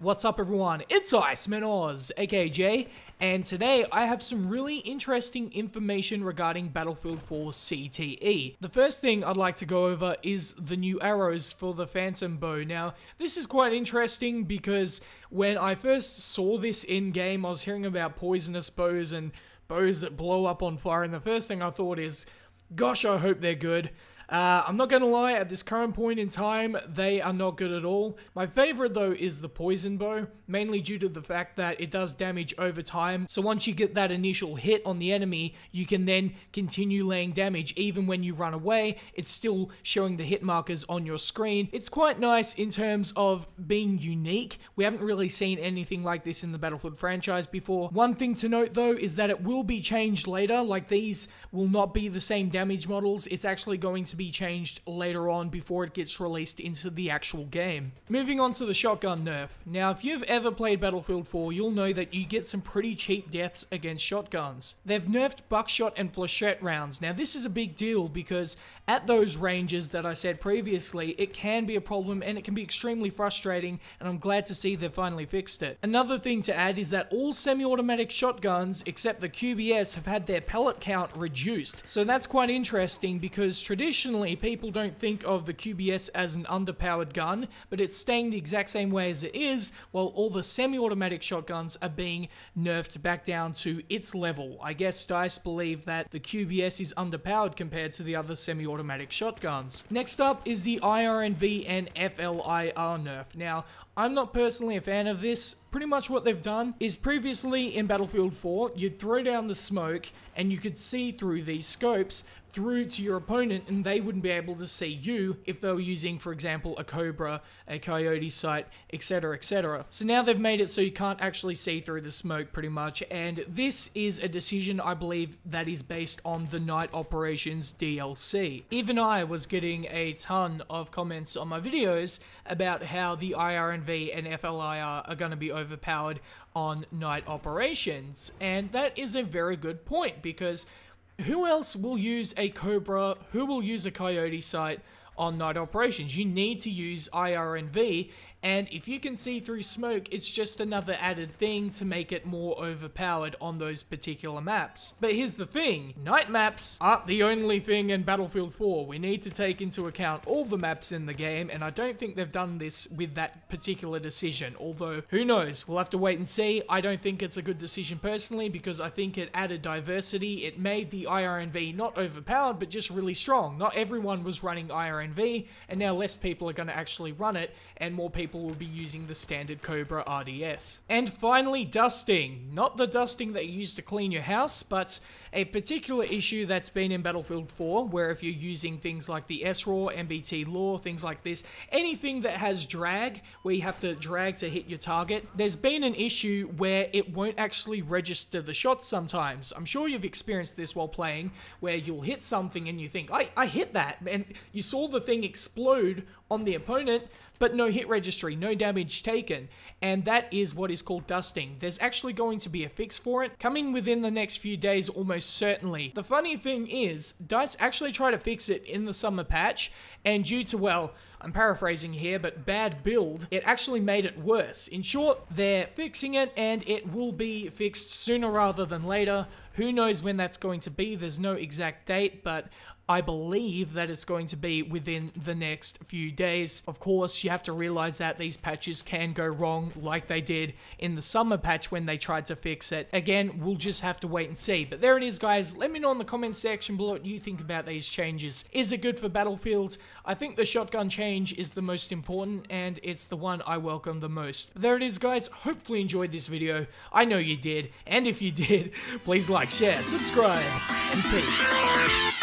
What's up everyone, it's Iceman Oz, aka Jay, and today I have some really interesting information regarding Battlefield 4 CTE. The first thing I'd like to go over is the new arrows for the Phantom Bow. Now, this is quite interesting because when I first saw this in-game, I was hearing about poisonous bows and bows that blow up on fire, and the first thing I thought is, gosh, I hope they're good. I'm not gonna lie, at this current point in time, they are not good at all. My favorite though is the poison bow, mainly due to the fact that it does damage over time. So once you get that initial hit on the enemy, you can then continue laying damage. Even when you run away, it's still showing the hit markers on your screen. It's quite nice in terms of being unique. We haven't really seen anything like this in the Battlefield franchise before. One thing to note though is that it will be changed later. Like, these will not be the same damage models. It's actually going to be changed later on before it gets released into the actual game. Moving on to the shotgun nerf. Now, if you've ever played Battlefield 4, you'll know that you get some pretty cheap deaths against shotguns. They've nerfed buckshot and flechette rounds. Now, this is a big deal because at those ranges that I said previously, it can be a problem and it can be extremely frustrating, and I'm glad to see they've finally fixed it. Another thing to add is that all semi-automatic shotguns, except the QBS, have had their pellet count reduced. So that's quite interesting because traditionally people don't think of the QBS as an underpowered gun, but it's staying the exact same way as it is, while all the semi-automatic shotguns are being nerfed back down to its level. I guess DICE believe that the QBS is underpowered compared to the other semi-automatic shotguns. Next up is the IRNV and FLIR nerf. Now, I'm not personally a fan of this. Pretty much what they've done is previously in Battlefield 4, you'd throw down the smoke and you could see through these scopes through to your opponent, and they wouldn't be able to see you if they were using, for example, a Cobra, a Coyote sight, etc, etc. So now they've made it so you can't actually see through the smoke pretty much, and this is a decision I believe that is based on the Night Operations DLC. Even I was getting a ton of comments on my videos about how the IRNV and FLIR are going to be overpowered on Night Operations, and that is a very good point because who else will use a Cobra? Who will use a Coyote sight on Night Operations? You need to use IRNV, and if you can see through smoke, it's just another added thing to make it more overpowered on those particular maps. But here's the thing, night maps aren't the only thing in Battlefield 4. We need to take into account all the maps in the game, and I don't think they've done this with that particular decision, although who knows, we'll have to wait and see. I don't think it's a good decision personally because I think it added diversity. It made the IRNV not overpowered but just really strong. Not everyone was running IRNV, and now less people are going to actually run it, and more people will be using the standard Cobra RDS. And finally, dusting. Not the dusting that you use to clean your house, but a particular issue that's been in Battlefield 4, where if you're using things like the SRAW, MBT Law, things like this, anything that has drag, where you have to drag to hit your target, there's been an issue where it won't actually register the shots sometimes. I'm sure you've experienced this while playing, where you'll hit something and you think, I hit that, and you saw the thing explode on the opponent, but no hit registry, no damage taken, and that is what is called dusting. There's actually going to be a fix for it, coming within the next few days almost certainly. The funny thing is, DICE actually tried to fix it in the summer patch, and due to, well, I'm paraphrasing here, but bad build, it actually made it worse. In short, they're fixing it, and it will be fixed sooner rather than later. Who knows when that's going to be? There's no exact date, but I believe that it's going to be within the next few days. Of course, you have to realize that these patches can go wrong like they did in the summer patch when they tried to fix it. Again, we'll just have to wait and see. But there it is, guys. Let me know in the comment section below what you think about these changes. Is it good for Battlefield? I think the shotgun change is the most important, and it's the one I welcome the most. There it is, guys. Hopefully you enjoyed this video. I know you did. And if you did, please like, share, subscribe, and peace.